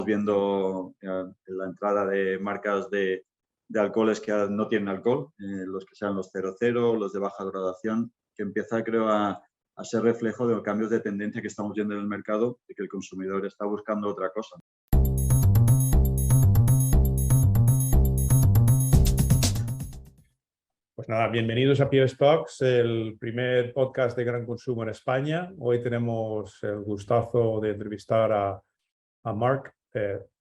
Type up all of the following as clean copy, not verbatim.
viendo la entrada de marcas de alcoholes que no tienen alcohol, los que sean los 00, los de baja graduación, que empieza, creo, a ser reflejo de los cambios de tendencia que estamos viendo en el mercado y que el consumidor está buscando otra cosa. Pues nada, bienvenidos a POS Talks, el primer podcast de gran consumo en España. Hoy tenemos el gustazo de entrevistar a Mark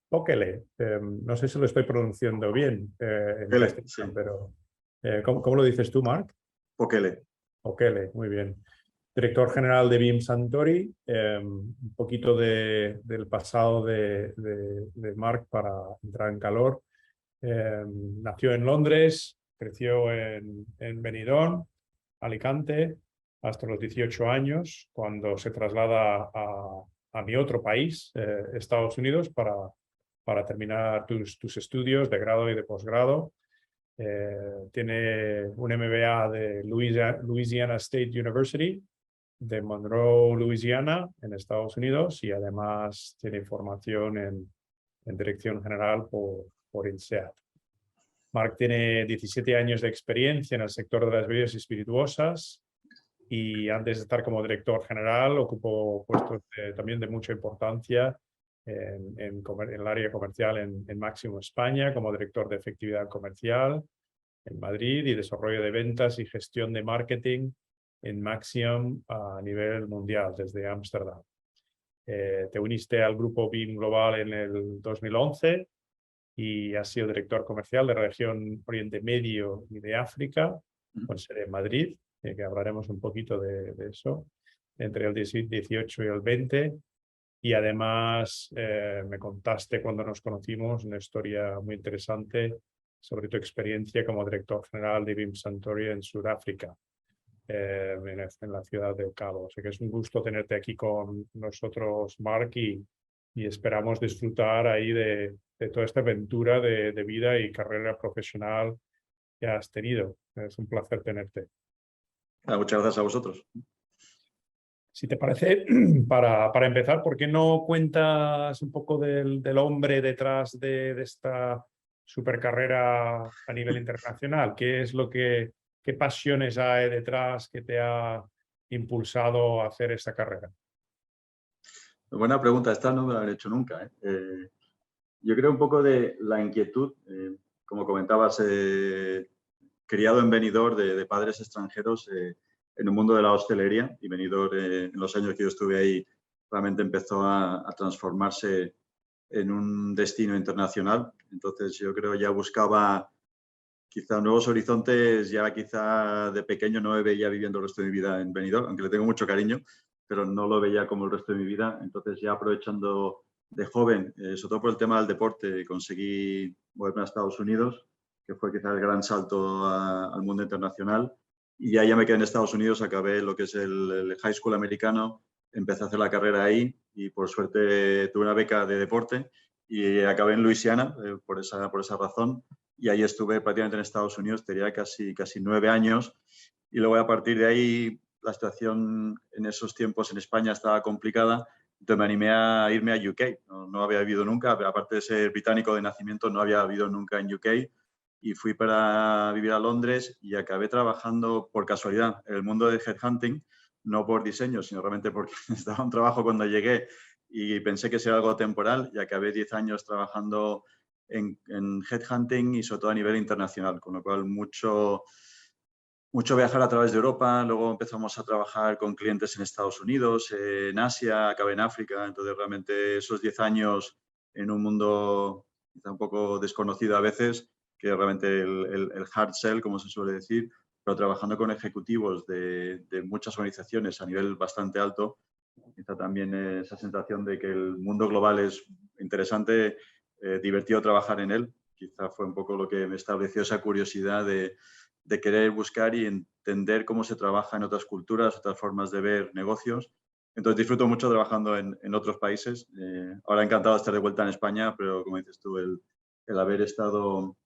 Pokele. No sé si lo estoy pronunciando bien en castellano, sí. pero ¿cómo lo dices tú, Mark? Pokele. Pokele, muy bien. Director general de BIM Suntory. Un poquito del pasado de Mark para entrar en calor. Nació en Londres. Creció en Benidorm, Alicante, hasta los 18 años, cuando se traslada a mi otro país, Estados Unidos, para terminar tus estudios de grado y de posgrado. Tiene un MBA de Louisiana State University, de Monroe, Louisiana, en Estados Unidos, y además tiene formación en dirección general por INSEAD. Mark tiene 17 años de experiencia en el sector de las bebidas espirituosas y antes de estar como director general ocupó puestos también de mucha importancia en el área comercial en Máximo España, como director de efectividad comercial en Madrid y desarrollo de ventas y gestión de marketing en Maxim a nivel mundial desde Ámsterdam. Te uniste al grupo BIM Global en el 2011 y has sido director comercial de la región Oriente Medio y de África, con sede en Madrid, que hablaremos un poquito de eso, entre el 18 y el 20. Y además me contaste cuando nos conocimos una historia muy interesante sobre tu experiencia como director general de BIM Suntory en Sudáfrica, en la ciudad de El Cabo. O sea que es un gusto tenerte aquí con nosotros, Mark, y esperamos disfrutar ahí de toda esta aventura de vida y carrera profesional que has tenido. Es un placer tenerte. Muchas gracias a vosotros. Si te parece, para empezar, ¿por qué no cuentas un poco del hombre detrás de esta supercarrera a nivel internacional? ¿Qué pasiones hay detrás que te ha impulsado a hacer esta carrera? Buena pregunta, esta no me la han hecho nunca. Yo creo un poco de la inquietud, como comentabas, criado en Benidorm de padres extranjeros en un mundo de la hostelería, y Benidorm en los años que yo estuve ahí realmente empezó a transformarse en un destino internacional. Entonces yo creo ya buscaba quizá nuevos horizontes, ya quizá de pequeño no me veía viviendo el resto de mi vida en Benidorm, aunque le tengo mucho cariño, pero no lo veía como el resto de mi vida. Entonces ya aprovechando de joven, sobre todo por el tema del deporte, conseguí moverme a Estados Unidos, que fue quizá el gran salto al mundo internacional. Y ya me quedé en Estados Unidos, acabé lo que es el high school americano, empecé a hacer la carrera ahí y por suerte tuve una beca de deporte y acabé en Luisiana por esa razón. Y ahí estuve prácticamente en Estados Unidos, tenía casi 9 años. Y luego a partir de ahí la situación en esos tiempos en España estaba complicada. Entonces me animé a irme a UK. No había vivido nunca, aparte de ser británico de nacimiento, no había vivido nunca en UK. Y fui para vivir a Londres y acabé trabajando por casualidad en el mundo de headhunting, no por diseño, sino realmente porque estaba un trabajo cuando llegué y pensé que sería algo temporal, y acabé 10 años trabajando en headhunting y sobre todo a nivel internacional, con lo cual mucho viajar a través de Europa. Luego empezamos a trabajar con clientes en Estados Unidos, en Asia, acabé en África. Entonces realmente esos 10 años en un mundo quizá un poco desconocido a veces, que realmente el hard sell, como se suele decir, pero trabajando con ejecutivos de muchas organizaciones a nivel bastante alto, quizá también esa sensación de que el mundo global es interesante, divertido trabajar en él. Quizá fue un poco lo que me estableció esa curiosidad de querer buscar y entender cómo se trabaja en otras culturas, otras formas de ver negocios. Entonces disfruto mucho trabajando en otros países. Ahora encantado de estar de vuelta en España, pero como dices tú, el haber estado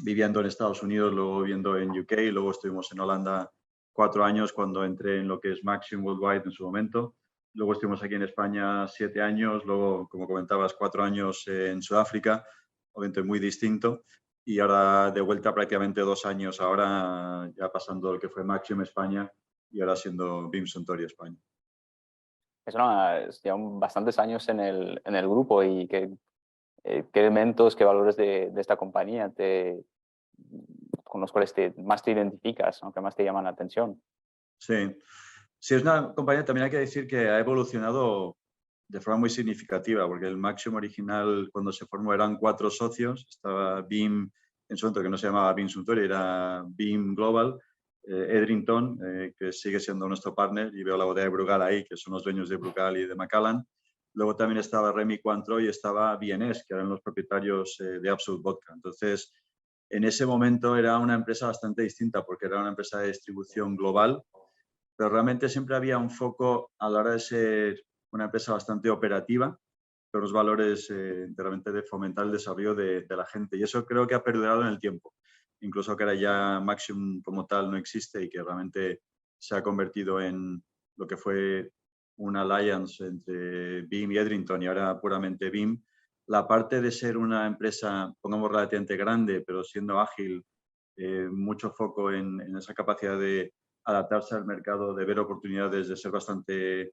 viviendo en Estados Unidos, luego viviendo en UK, y luego estuvimos en Holanda 4 años cuando entré en lo que es Maxim Worldwide en su momento. luego estuvimos aquí en España 7 años, luego, como comentabas, 4 años en Sudáfrica, obviamente muy distinto, y ahora de vuelta prácticamente 2 años ahora, ya pasando lo que fue Maxium España y ahora siendo BIM Suntory España. Llevan bastantes años en el grupo y qué elementos, qué valores de esta compañía con los cuales más te identificas, aunque más te llaman la atención. Sí. Sí, es una compañía, también hay que decir que ha evolucionado de forma muy significativa, porque el Maxium original, cuando se formó, eran 4 socios. Estaba BIM, en su momento que no se llamaba BIM Suntory, era BIM Global, Edrington, que sigue siendo nuestro partner, y veo la bodega de Brugal ahí, que son los dueños de Brugal y de Macallan. Luego también estaba Remy Cointreau y estaba BNS, que eran los propietarios de Absolut Vodka. Entonces, en ese momento era una empresa bastante distinta, porque era una empresa de distribución global, pero realmente siempre había un foco a la hora de ser una empresa bastante operativa, pero los valores realmente de fomentar el desarrollo de la gente. Y eso creo que ha perdurado en el tiempo. Incluso que ahora ya Maxium como tal no existe y que realmente se ha convertido en lo que fue una alliance entre BIM y Edrington y ahora puramente BIM. La parte de ser una empresa, pongamos relativamente grande, pero siendo ágil, mucho foco en esa capacidad de adaptarse al mercado, de ver oportunidades, de ser bastante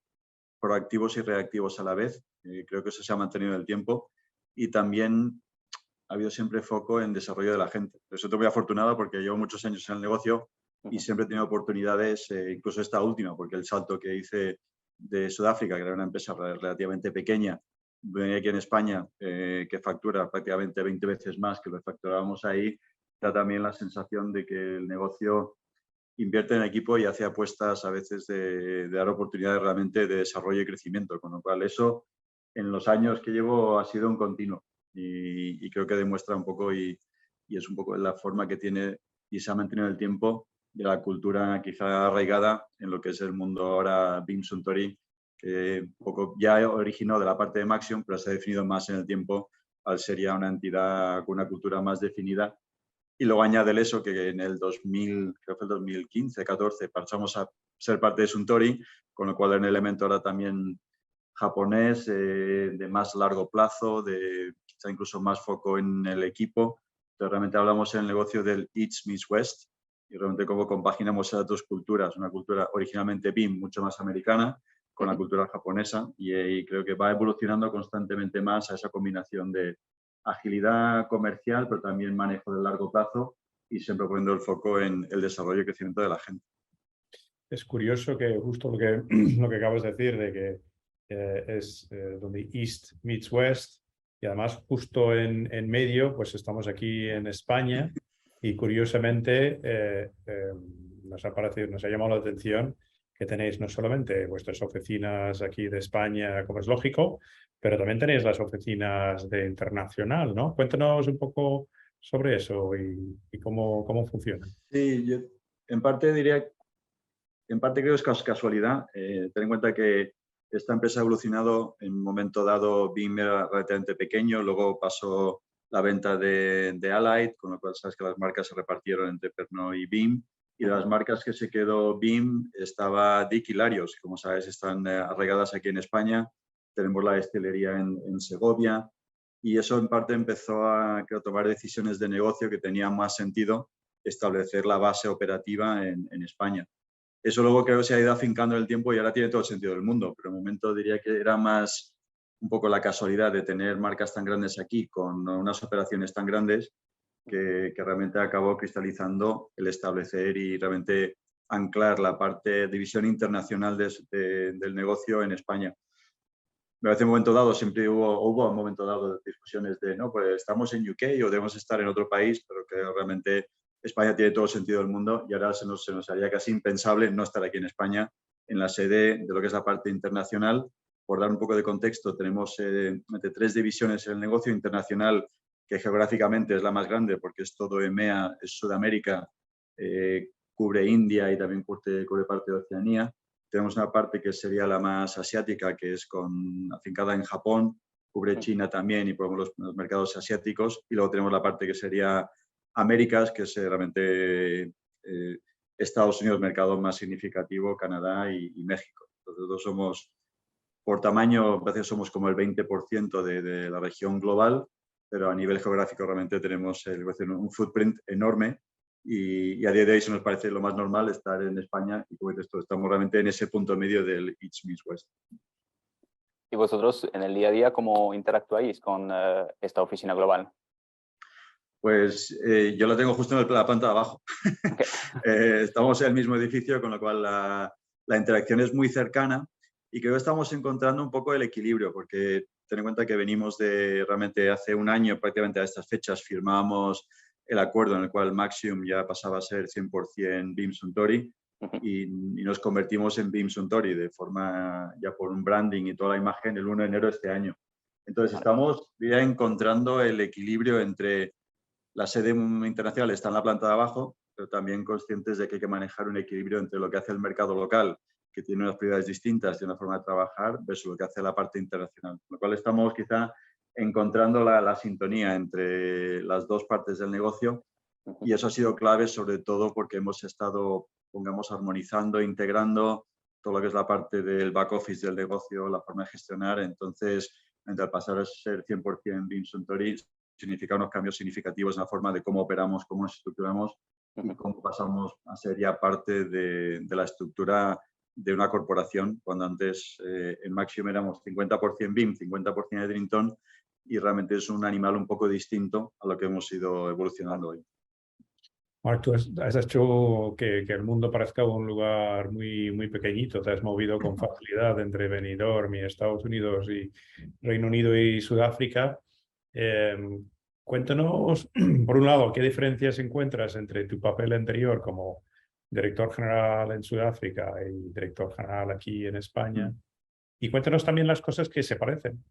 proactivos y reactivos a la vez. Creo que eso se ha mantenido en el tiempo. Y también ha habido siempre foco en desarrollo de la gente. Por eso estoy muy afortunado porque llevo muchos años en el negocio y siempre he tenido oportunidades, incluso esta última, porque el salto que hice de Sudáfrica, que era una empresa relativamente pequeña, venía aquí en España, que factura prácticamente 20 veces más que lo que facturábamos ahí, da también la sensación de que el negocio invierte en equipo y hace apuestas a veces de dar oportunidades realmente de desarrollo y crecimiento, con lo cual eso en los años que llevo ha sido un continuo y creo que demuestra un poco y es un poco la forma que tiene y se ha mantenido en el tiempo de la cultura quizá arraigada en lo que es el mundo ahora BIM Suntory, que un poco ya originó de la parte de Maxium, pero se ha definido más en el tiempo al ser ya una entidad con una cultura más definida. Y luego añade eso que en el 2000, creo que fue el 2015, 14, pasamos a ser parte de Suntory, con lo cual hay un elemento ahora también japonés, de más largo plazo, de quizá incluso más foco en el equipo. Entonces, realmente hablamos en el negocio del East meets West y realmente cómo compaginamos esas dos culturas, una cultura originalmente BIM, mucho más americana, con la cultura japonesa y creo que va evolucionando constantemente más a esa combinación de agilidad comercial, pero también manejo de largo plazo y siempre poniendo el foco en el desarrollo y crecimiento de la gente. Es curioso que justo lo que acabas de decir, de que es donde East meets West, y además justo en medio, pues estamos aquí en España y curiosamente nos ha llamado la atención que tenéis no solamente vuestras oficinas aquí de España, como es lógico, pero también tenéis las oficinas de internacional, ¿no? Cuéntanos un poco sobre eso y cómo funciona. Sí, yo en parte diría, en parte creo que es casualidad. Ten en cuenta que esta empresa ha evolucionado en un momento dado. BIM era relativamente pequeño, luego pasó la venta de Allied, con lo cual sabes que las marcas se repartieron entre Pernod y BIM. Y de las marcas que se quedó BIM estaba Dick y Larios, que como sabes están arraigadas aquí en España. Tenemos la destilería en Segovia y eso en parte empezó a tomar decisiones de negocio que tenían más sentido establecer la base operativa en España. Eso luego creo que se ha ido afincando en el tiempo y ahora tiene todo el sentido del mundo, pero en el momento diría que era más un poco la casualidad de tener marcas tan grandes aquí con unas operaciones tan grandes que realmente acabó cristalizando el establecer y realmente anclar la parte de división internacional del negocio en España. Me parece un momento dado, siempre hubo un momento dado discusiones de, no, pues estamos en UK o debemos estar en otro país, pero que realmente España tiene todo el sentido del mundo y ahora se nos haría casi impensable no estar aquí en España, en la sede de lo que es la parte internacional. Por dar un poco de contexto, tenemos 3 divisiones en el negocio internacional, que geográficamente es la más grande porque es todo EMEA, es Sudamérica, cubre India y también cubre parte de Oceanía. Tenemos una parte que sería la más asiática, que es afincada en Japón, cubre China también y por los mercados asiáticos. Y luego tenemos la parte que sería Américas, que es realmente Estados Unidos, mercado más significativo, Canadá y México. Nosotros somos Por tamaño, a veces somos como el 20% de la región global, pero a nivel geográfico realmente tenemos un footprint enorme y a día de hoy se nos parece lo más normal estar en España y como dices tú, estamos realmente en ese punto medio del East meets West. ¿Y vosotros en el día a día cómo interactuáis con esta oficina global? Pues yo la tengo justo en la planta de abajo. Okay. Estamos en el mismo edificio, con lo cual la interacción es muy cercana y creo que estamos encontrando un poco el equilibrio, porque ten en cuenta que venimos de realmente hace un año, prácticamente a estas fechas, firmamos el acuerdo en el cual Maxium ya pasaba a ser 100% BIM Suntory y nos convertimos en BIM Suntory de forma ya por un branding y toda la imagen el 1 de enero de este año. Entonces estamos ya encontrando el equilibrio entre la sede internacional está en la planta de abajo, pero también conscientes de que hay que manejar un equilibrio entre lo que hace el mercado local, que tiene unas prioridades distintas y una forma de trabajar, versus lo que hace la parte internacional. Con lo cual estamos quizá encontrando la sintonía entre las dos partes del negocio y eso ha sido clave sobre todo porque hemos estado, pongamos, armonizando, integrando todo lo que es la parte del back office del negocio, la forma de gestionar. Entonces, al pasar a ser 100% BIM Suntory, significa unos cambios significativos en la forma de cómo operamos, cómo nos estructuramos y cómo pasamos a ser ya parte de la estructura de una corporación, cuando antes en Maxium éramos 50% BIM, 50% Edrington y realmente es un animal un poco distinto a lo que hemos ido evolucionando hoy. Marc, tú has hecho que el mundo parezca un lugar muy pequeñito. Te has movido con facilidad entre Benidorm y Estados Unidos y Reino Unido y Sudáfrica. Cuéntanos, por un lado, ¿qué diferencias encuentras entre tu papel anterior como director general en Sudáfrica y director general aquí en España? Y cuéntanos también las cosas que se parecen.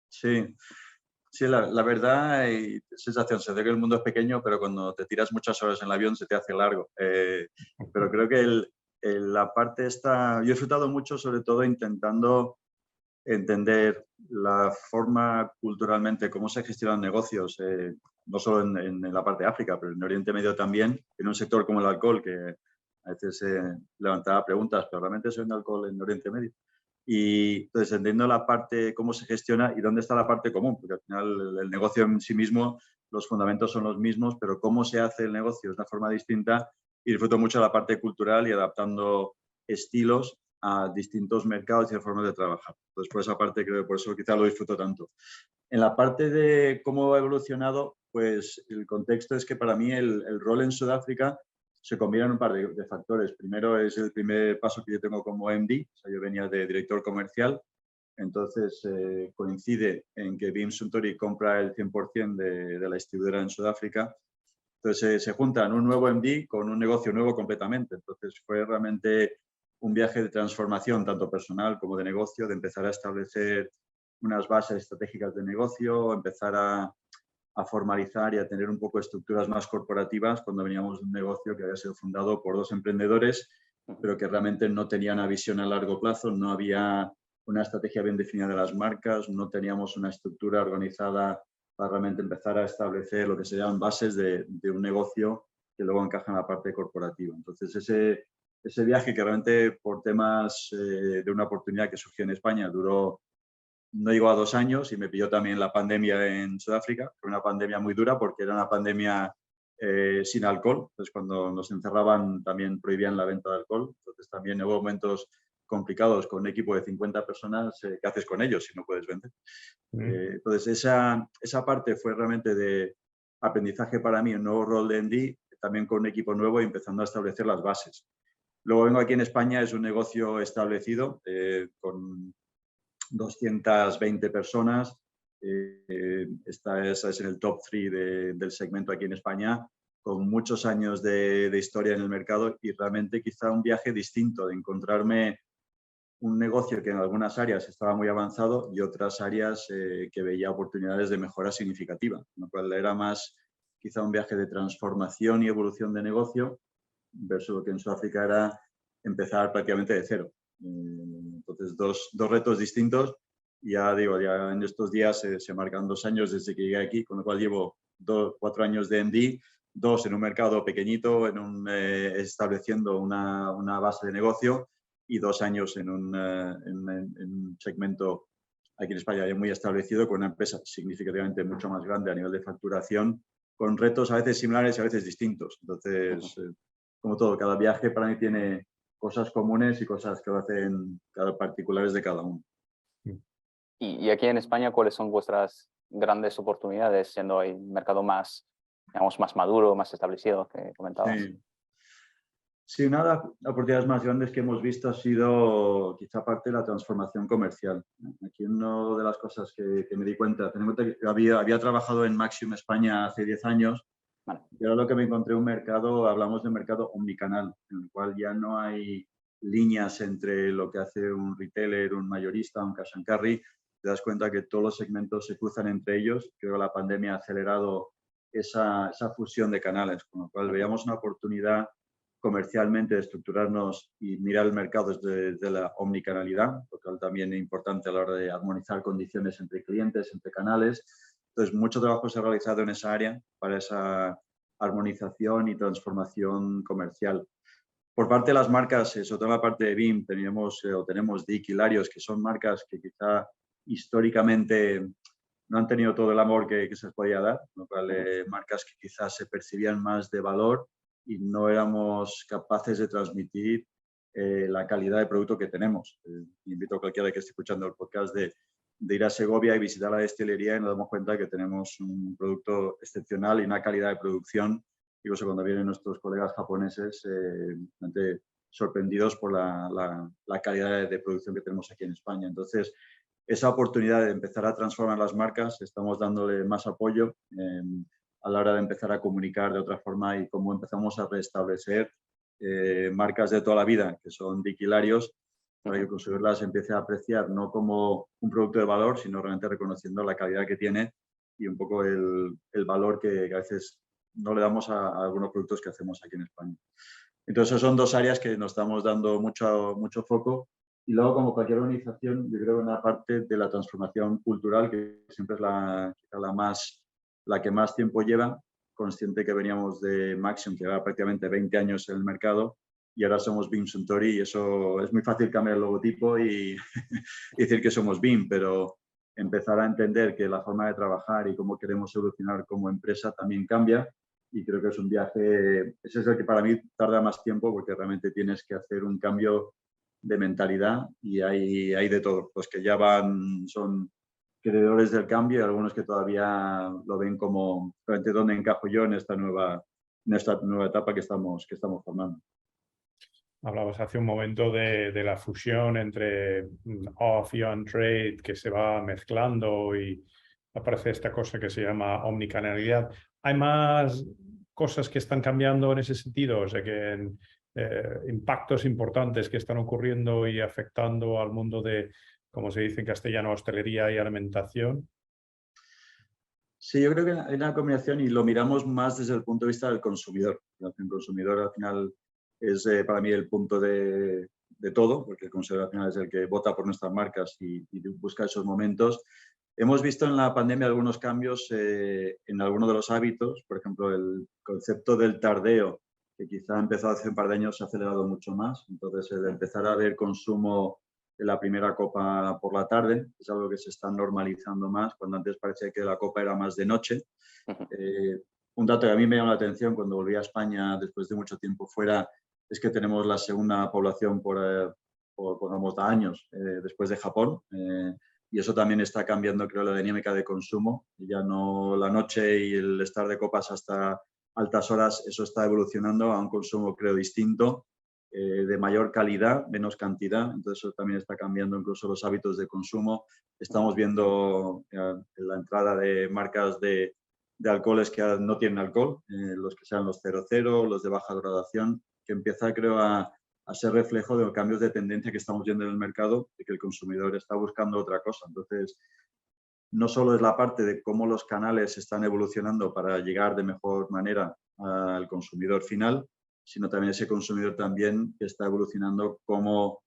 Sí. Sí, la verdad, hay sensación, se ve que el mundo es pequeño, pero cuando te tiras muchas horas en el avión se te hace largo. Pero creo que la parte esta, yo he disfrutado mucho, sobre todo intentando entender la forma culturalmente, cómo se gestionan negocios, no solo en la parte de África, pero en Oriente Medio también, en un sector como el alcohol, que a veces levantaba preguntas, pero realmente se vende alcohol en Oriente Medio. Y entonces, entendiendo la parte, cómo se gestiona y dónde está la parte común, porque al final el negocio en sí mismo, los fundamentos son los mismos, pero cómo se hace el negocio es de una forma distinta y disfruto mucho la parte cultural y adaptando estilos a distintos mercados y formas de trabajar. Entonces, por esa parte, creo que por eso quizá lo disfruto tanto. En la parte de cómo ha evolucionado, pues el contexto es que para mí el rol en Sudáfrica se combina en un par de factores. Primero es el primer paso que yo tengo como MD, o sea, yo venía de director comercial, entonces coincide en que BIM Suntory compra el 100% de la distribuidora en Sudáfrica. Entonces se juntan un nuevo MD con un negocio nuevo completamente. Entonces fue realmente un viaje de transformación, tanto personal como de negocio, de empezar a establecer unas bases estratégicas de negocio, empezar a formalizar y a tener un poco de estructuras más corporativas cuando veníamos de un negocio que había sido fundado por dos emprendedores, pero que realmente no tenían una visión a largo plazo, no había una estrategia bien definida de las marcas, no teníamos una estructura organizada para realmente empezar a establecer lo que serían bases de un negocio que luego encaja en la parte corporativa. Entonces, ese viaje que realmente por temas de una oportunidad que surgió en España duró, no llegó a 2 años y me pilló también la pandemia en Sudáfrica. Fue una pandemia muy dura porque era una pandemia sin alcohol. Entonces, cuando nos encerraban también prohibían la venta de alcohol. Entonces, también hubo momentos complicados con un equipo de 50 personas. ¿Qué haces con ellos si no puedes vender? Entonces, esa parte fue realmente de aprendizaje para mí, un nuevo rol de MD, también con un equipo nuevo y empezando a establecer las bases. Luego vengo aquí en España, es un negocio establecido con 220 personas. Esta es en el top 3 del segmento aquí en España, con muchos años de historia en el mercado y realmente quizá un viaje distinto de encontrarme un negocio que en algunas áreas estaba muy avanzado y otras áreas que veía oportunidades de mejora significativa, lo cual era más quizá un viaje de transformación y evolución de negocio versus lo que en Sudáfrica era empezar prácticamente de cero. Entonces, dos retos distintos. Ya digo, ya en estos días se marcan 2 años desde que llegué aquí, con lo cual llevo 4 años de MD, 2 en un mercado pequeñito, estableciendo una base de negocio y 2 años en un segmento aquí en España ya muy establecido, con una empresa significativamente mucho más grande a nivel de facturación, con retos a veces similares y a veces distintos. Entonces, como todo, cada viaje para mí tiene cosas comunes y cosas que lo hacen particulares de cada uno. Y aquí en España, ¿cuáles son vuestras grandes oportunidades, siendo el mercado más, digamos, más maduro, más establecido que comentabas? Sí. Sí, una de las oportunidades más grandes que hemos visto ha sido quizá parte de la transformación comercial. Aquí una de las cosas que me di cuenta, ten en cuenta que había trabajado en Maxium España hace 10 años, Vale. y ahora lo que me encontré un mercado, hablamos de un mercado omnicanal, en el cual ya no hay líneas entre lo que hace un retailer, un mayorista, un cash and carry. Te das cuenta que todos los segmentos se cruzan entre ellos. Creo que la pandemia ha acelerado esa fusión de canales, con lo cual veíamos una oportunidad comercialmente de estructurarnos y mirar el mercado desde la omnicanalidad, lo cual también es importante a la hora de armonizar condiciones entre clientes, entre canales. Entonces, mucho trabajo se ha realizado en esa área para esa armonización y transformación comercial. Por parte de las marcas, sobre todo en la parte de BIM, tenemos Dick y Larios, que son marcas que quizá históricamente no han tenido todo el amor que se les podía dar, lo cual, marcas que quizás se percibían más de valor y no éramos capaces de transmitir la calidad de producto que tenemos. Invito a cualquiera que esté escuchando el podcast de ir a Segovia y visitar la destilería y nos damos cuenta que tenemos un producto excepcional y una calidad de producción. Incluso cuando vienen nuestros colegas japoneses, sorprendidos por la calidad de producción que tenemos aquí en España. Entonces, esa oportunidad de empezar a transformar las marcas, estamos dándole más apoyo a la hora de empezar a comunicar de otra forma y cómo empezamos a restablecer marcas de toda la vida, que son Dick y Larios, para que el consumidor las empiece a apreciar no como un producto de valor, sino realmente reconociendo la calidad que tiene y un poco el valor que a veces no le damos a algunos productos que hacemos aquí en España. Entonces, son dos áreas que nos estamos dando mucho foco. Y luego, como cualquier organización, yo creo que una parte de la transformación cultural, que siempre es la que más tiempo lleva, consciente que veníamos de Maxium, que lleva prácticamente 20 años en el mercado, y ahora somos BIM Suntory, y eso es muy fácil cambiar el logotipo y decir que somos BIM, pero empezar a entender que la forma de trabajar y cómo queremos evolucionar como empresa también cambia. Y creo que es un viaje, ese es el que para mí tarda más tiempo, porque realmente tienes que hacer un cambio de mentalidad y hay de todo. Los que ya son creadores del cambio y algunos que todavía lo ven como realmente dónde encajo yo en esta nueva etapa que estamos formando. Hablabas hace un momento de la fusión entre off y on-trade que se va mezclando y aparece esta cosa que se llama omnicanalidad. ¿Hay más cosas que están cambiando en ese sentido? O sea, que impactos importantes que están ocurriendo y afectando al mundo de, como se dice en castellano, hostelería y alimentación. Sí, yo creo que hay una combinación y lo miramos más desde el punto de vista del consumidor. El consumidor al final es para mí el punto de todo, porque el consumidor al final es el que vota por nuestras marcas y busca esos momentos. Hemos visto en la pandemia algunos cambios en algunos de los hábitos, por ejemplo, el concepto del tardeo, que quizá empezó hace un par de años, se ha acelerado mucho más. Entonces, el empezar a ver consumo de la primera copa por la tarde es algo que se está normalizando más, cuando antes parecía que la copa era más de noche. Un dato que a mí me llamó la atención cuando volví a España después de mucho tiempo fuera es que tenemos la segunda población por años después de Japón. Y eso también está cambiando, creo, la dinámica de consumo. Ya no la noche y el estar de copas hasta altas horas, eso está evolucionando a un consumo, creo, distinto, de mayor calidad, menos cantidad. Entonces, eso también está cambiando incluso los hábitos de consumo. Estamos viendo la entrada de marcas de alcoholes que no tienen alcohol, los que sean los 0,0, los de baja graduación, que empieza, creo, a ser reflejo de los cambios de tendencia que estamos viendo en el mercado, de que el consumidor está buscando otra cosa. Entonces, no solo es la parte de cómo los canales están evolucionando para llegar de mejor manera al consumidor final, sino también ese consumidor también que está evolucionando cómo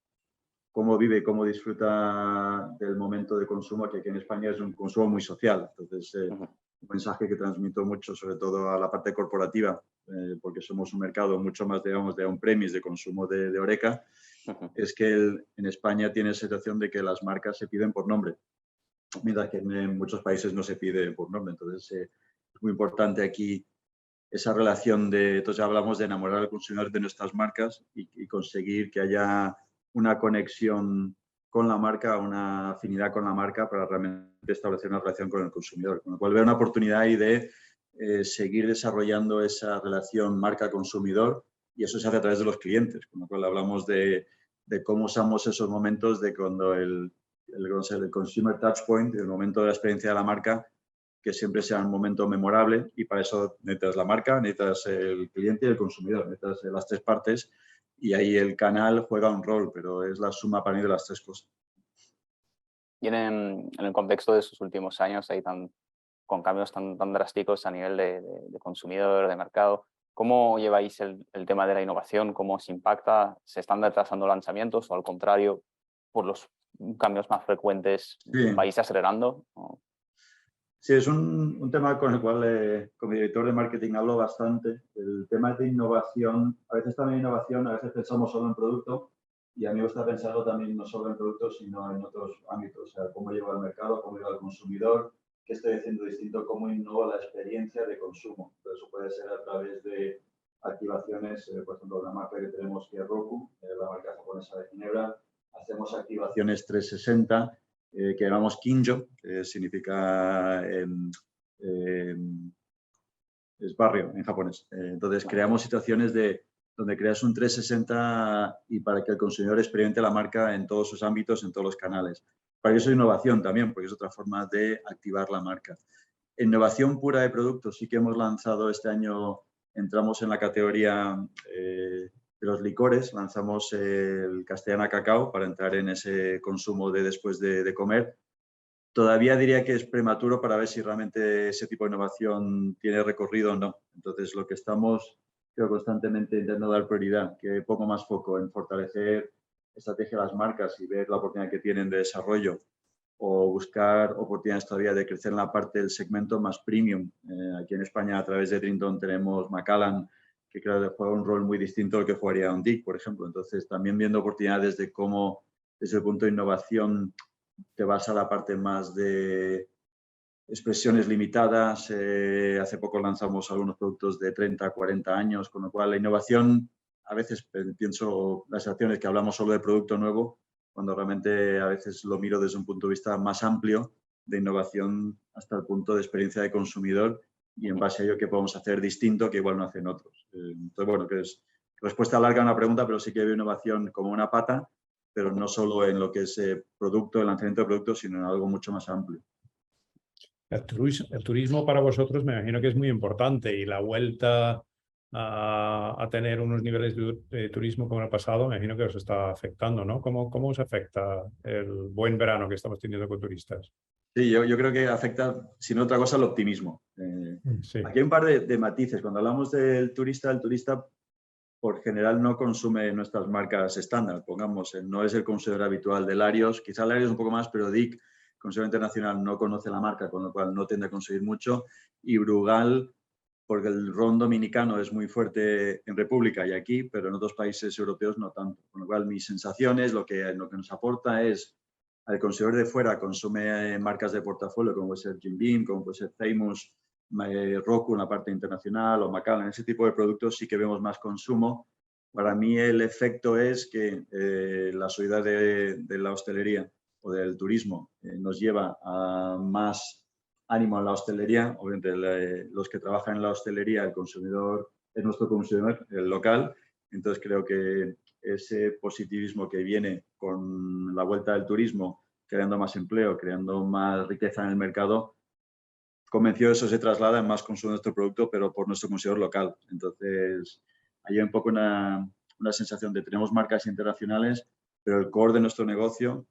vive y cómo disfruta del momento de consumo, que aquí en España es un consumo muy social. Entonces, un mensaje que transmito mucho, sobre todo a la parte corporativa, porque somos un mercado mucho más, digamos, de on-premise, de consumo de Horeca, es que en España tiene la situación de que las marcas se piden por nombre, mientras que en muchos países no se pide por nombre. Entonces, es muy importante aquí esa relación de, entonces hablamos de enamorar al consumidor de nuestras marcas y conseguir que haya una conexión con la marca, una afinidad con la marca para realmente establecer una relación con el consumidor. Con lo cual veo una oportunidad ahí de seguir desarrollando esa relación marca-consumidor y eso se hace a través de los clientes. Con lo cual hablamos de cómo usamos esos momentos de cuando el consumer touch point, el momento de la experiencia de la marca, que siempre sea un momento memorable y para eso necesitas la marca, necesitas el cliente y el consumidor, necesitas las tres partes y ahí el canal juega un rol, pero es la suma para mí de las tres cosas. Y en el contexto de estos últimos años, ahí con cambios tan drásticos a nivel de consumidor, de mercado, ¿cómo lleváis el tema de la innovación? ¿Cómo os impacta? ¿Se están retrasando lanzamientos o al contrario, por los cambios más frecuentes, vais acelerando? Sí, es un tema con el cual como director de marketing hablo bastante. El tema de innovación, a veces también innovación, a veces pensamos solo en producto y a mí me gusta pensarlo también no solo en productos, sino en otros ámbitos. O sea, cómo llevo al mercado, cómo llevo al consumidor, qué estoy haciendo distinto, cómo innovo la experiencia de consumo. Pero eso puede ser a través de activaciones, por ejemplo, una marca que tenemos que es Roku, la marca japonesa de Ginebra. Hacemos activaciones 360 que llamamos Kinjo, que significa es barrio en japonés. Entonces, creamos situaciones donde creas un 360 y para que el consumidor experimente la marca en todos sus ámbitos, en todos los canales. Para eso es innovación también, porque es otra forma de activar la marca. Innovación pura de productos, sí que hemos lanzado este año, entramos en la categoría de los licores, lanzamos el Castellana Cacao para entrar en ese consumo de después de comer. Todavía diría que es prematuro para ver si realmente ese tipo de innovación tiene recorrido o no. Entonces, lo que estamos, creo, constantemente intentando dar prioridad, que pongo más foco en fortalecer estrategia de las marcas y ver la oportunidad que tienen de desarrollo o buscar oportunidades todavía de crecer en la parte del segmento más premium. Aquí en España, a través de Trinton, tenemos Macallan, que creo que juega un rol muy distinto al que jugaría un Dick, por ejemplo. Entonces, también viendo oportunidades de cómo, desde el punto de innovación, te vas a la parte más de expresiones limitadas. Hace poco lanzamos algunos productos de 30 a 40 años, con lo cual la innovación, a veces pienso las acciones que hablamos solo de producto nuevo, cuando realmente a veces lo miro desde un punto de vista más amplio de innovación hasta el punto de experiencia de consumidor y en base a ello qué podemos hacer distinto que igual no hacen otros. Entonces, bueno, que es respuesta larga a una pregunta, pero sí que veo innovación como una pata, pero no solo en lo que es producto, el lanzamiento de productos, sino en algo mucho más amplio. El turismo para vosotros me imagino que es muy importante y la vuelta a tener unos niveles de turismo como el pasado, me imagino que os está afectando, ¿no? ¿Cómo os afecta el buen verano que estamos teniendo con turistas? Sí, yo creo que afecta, si no otra cosa, el optimismo. Sí. Aquí hay un par de matices. Cuando hablamos del turista, el turista por general no consume nuestras marcas estándar. Pongamos, no es el consumidor habitual de Larios, quizá Larios un poco más, pero Dick, consumidor internacional, no conoce la marca, con lo cual no tiende a consumir mucho. Y Brugal, porque el ron dominicano es muy fuerte en República y aquí, pero en otros países europeos no tanto. Con lo cual, mis sensaciones, lo que nos aporta es al consumidor de fuera consume marcas de portafolio como puede ser Jim Beam, como puede ser Famous, Roku en la parte internacional o Macallan, ese tipo de productos sí que vemos más consumo. Para mí el efecto es que la subida de la hostelería o del turismo nos lleva a más ánimo en la hostelería. Obviamente los que trabajan en la hostelería, el consumidor es nuestro consumidor, el local. Entonces creo que ese positivismo que viene con la vuelta del turismo, creando más empleo, creando más riqueza en el mercado, convencido eso se traslada en más consumo de nuestro producto, pero por nuestro consumidor local. Entonces, hay un poco una sensación de tenemos marcas internacionales, pero el core de nuestro negocio,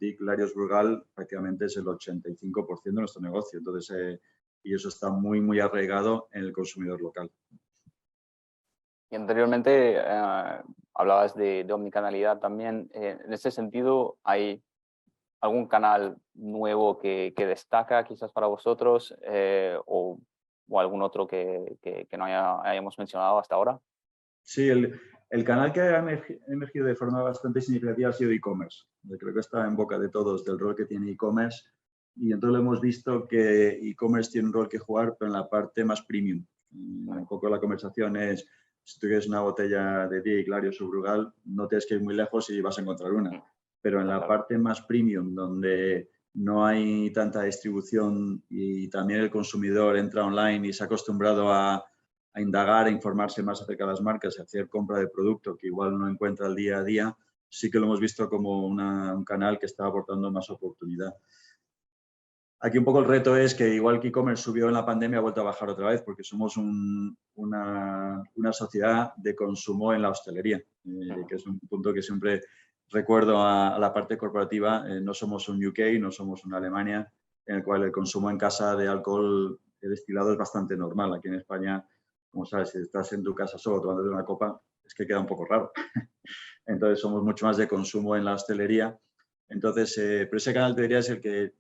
Dick, Larios, Brugal, prácticamente es el 85% de nuestro negocio. Entonces, y eso está muy, muy arraigado en el consumidor local. Y anteriormente hablabas de omnicanalidad también. En ese sentido, ¿hay algún canal nuevo que destaca quizás para vosotros o algún otro que no hayamos mencionado hasta ahora? Sí, El canal que ha emergido de forma bastante significativa ha sido e-commerce. Creo que está en boca de todos del rol que tiene e-commerce y entonces hemos visto que e-commerce tiene un rol que jugar, pero en la parte más premium. Un poco la conversación es, si tú quieres una botella de Via Clarios o Brugal, no tienes que ir muy lejos y vas a encontrar una. Pero en la parte más premium, donde no hay tanta distribución y también el consumidor entra online y se ha acostumbrado a indagar, a informarse más acerca de las marcas, a hacer compra de producto que igual no encuentra el día a día, sí que lo hemos visto como un canal que está aportando más oportunidad. Aquí un poco el reto es que igual que e-commerce subió en la pandemia, ha vuelto a bajar otra vez porque somos una sociedad de consumo en la hostelería, que es un punto que siempre recuerdo a la parte corporativa. No somos un UK, no somos una Alemania, en el cual el consumo en casa de alcohol destilado es bastante normal. Aquí en España, como sabes, si estás en tu casa solo tomándote una copa, es que queda un poco raro. Entonces somos mucho más de consumo en la hostelería. Entonces, pero ese canal te diría es el que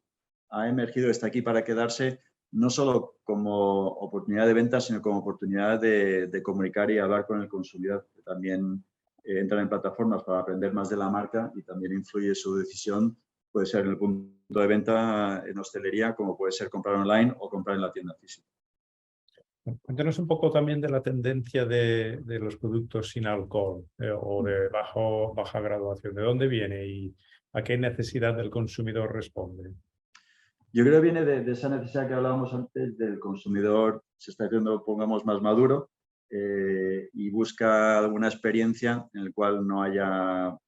ha emergido, está aquí para quedarse, no solo como oportunidad de venta, sino como oportunidad de comunicar y hablar con el consumidor, que también entran en plataformas para aprender más de la marca y también influye su decisión, puede ser en el punto de venta en hostelería, como puede ser comprar online o comprar en la tienda física. Cuéntanos un poco también de la tendencia de los productos sin alcohol o de baja graduación. ¿De dónde viene y a qué necesidad del consumidor responde? Yo creo que viene de esa necesidad que hablábamos antes del consumidor, se está haciendo, pongamos, más maduro y busca alguna experiencia en la cual no haya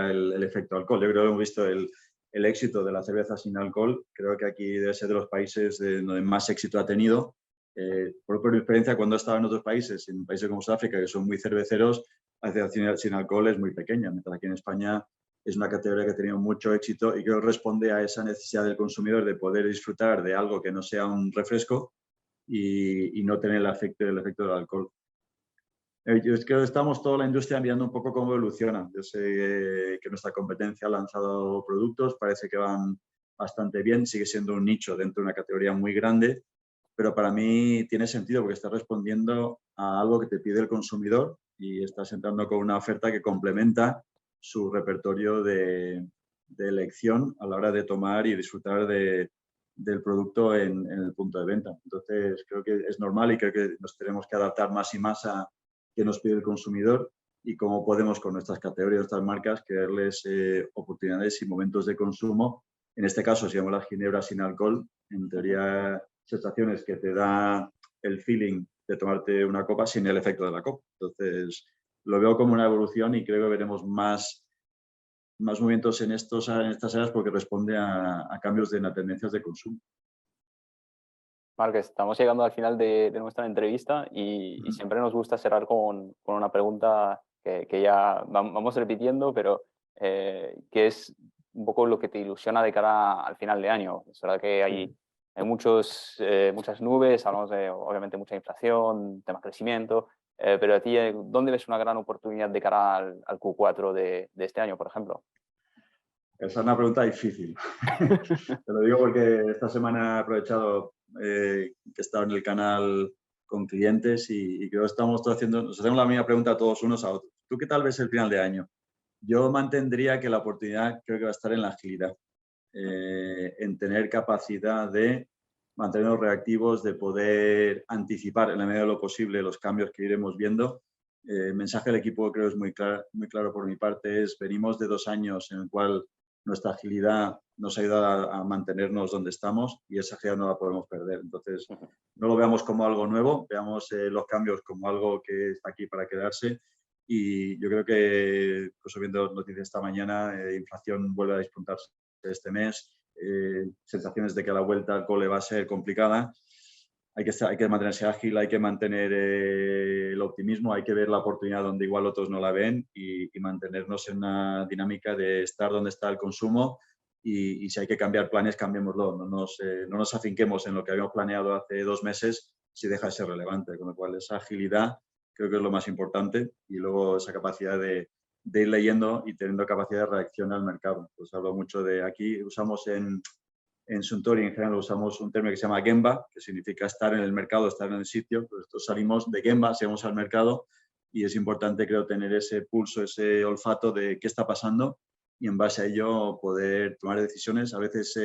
el efecto alcohol. Yo creo que hemos visto el éxito de la cerveza sin alcohol. Creo que aquí debe ser de los países donde más éxito ha tenido. Por mi experiencia, cuando he estado en otros países, en países como Sudáfrica, que son muy cerveceros, la cerveza sin alcohol es muy pequeña, mientras aquí en España es una categoría que ha tenido mucho éxito y que responde a esa necesidad del consumidor de poder disfrutar de algo que no sea un refresco y no tener el efecto del alcohol. Yo creo que estamos toda la industria mirando un poco cómo evoluciona. Yo sé que nuestra competencia ha lanzado productos, parece que van bastante bien, sigue siendo un nicho dentro de una categoría muy grande, pero para mí tiene sentido porque está respondiendo a algo que te pide el consumidor y estás entrando con una oferta que complementa su repertorio de elección a la hora de tomar y disfrutar del producto en el punto de venta. Entonces, creo que es normal y creo que nos tenemos que adaptar más y más a qué nos pide el consumidor y cómo podemos con nuestras categorías, nuestras marcas, crearles oportunidades y momentos de consumo. En este caso, si vemos las ginebras sin alcohol, en teoría, sensaciones que te da el feeling de tomarte una copa sin el efecto de la copa. Entonces, lo veo como una evolución y creo que veremos más movimientos en estas áreas porque responde a cambios de tendencias de consumo. Márquez, estamos llegando al final de nuestra entrevista y siempre nos gusta cerrar con una pregunta que ya vamos repitiendo, pero que es un poco lo que te ilusiona de cara al final de año. Es verdad que hay muchas nubes, hablamos de obviamente mucha inflación, tema crecimiento, pero a ti, ¿dónde ves una gran oportunidad de cara al Q4 de este año, por ejemplo? Esa es una pregunta difícil. Te lo digo porque esta semana he aprovechado que he estado en el canal con clientes y creo que estamos todos nos hacemos la misma pregunta a todos unos a otros. ¿Tú qué tal ves el final de año? Yo mantendría que la oportunidad creo que va a estar en la agilidad, en tener capacidad de mantenernos reactivos, de poder anticipar en la medida de lo posible los cambios que iremos viendo. El mensaje del equipo creo es muy claro por mi parte, venimos de 2 años en el cual nuestra agilidad nos ha ayudado a mantenernos donde estamos y esa agilidad no la podemos perder. Entonces, no lo veamos como algo nuevo, veamos los cambios como algo que está aquí para quedarse y yo creo que, incluso viendo noticias esta mañana, inflación vuelve a despuntarse este mes, sensaciones de que la vuelta al cole va a ser complicada. Hay que mantenerse ágil, hay que mantener el optimismo, hay que ver la oportunidad donde igual otros no la ven y mantenernos en una dinámica de estar donde está el consumo y si hay que cambiar planes, cambiémoslo. No nos afinquemos en lo que habíamos planeado hace 2 meses si deja de ser relevante. Con lo cual, esa agilidad creo que es lo más importante y luego esa capacidad de ir leyendo y teniendo capacidad de reacción al mercado. Pues hablo mucho de aquí, usamos en Suntory en general usamos un término que se llama Gemba, que significa estar en el mercado, estar en el sitio. Pues nosotros salimos de Gemba, salimos al mercado y es importante, creo, tener ese pulso, ese olfato de qué está pasando y en base a ello poder tomar decisiones. A veces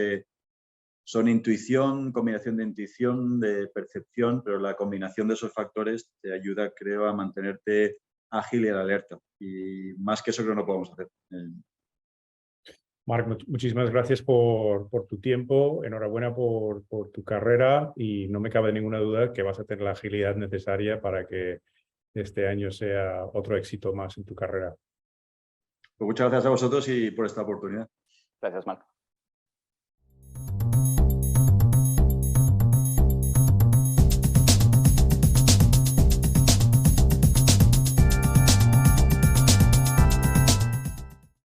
son intuición, combinación de intuición, de percepción, pero la combinación de esos factores te ayuda, creo, a mantenerte ágil y alerta. Y más que eso creo que no podemos hacer. Marc, muchísimas gracias por tu tiempo, enhorabuena por tu carrera y no me cabe ninguna duda que vas a tener la agilidad necesaria para que este año sea otro éxito más en tu carrera. Pues muchas gracias a vosotros y por esta oportunidad. Gracias, Marc.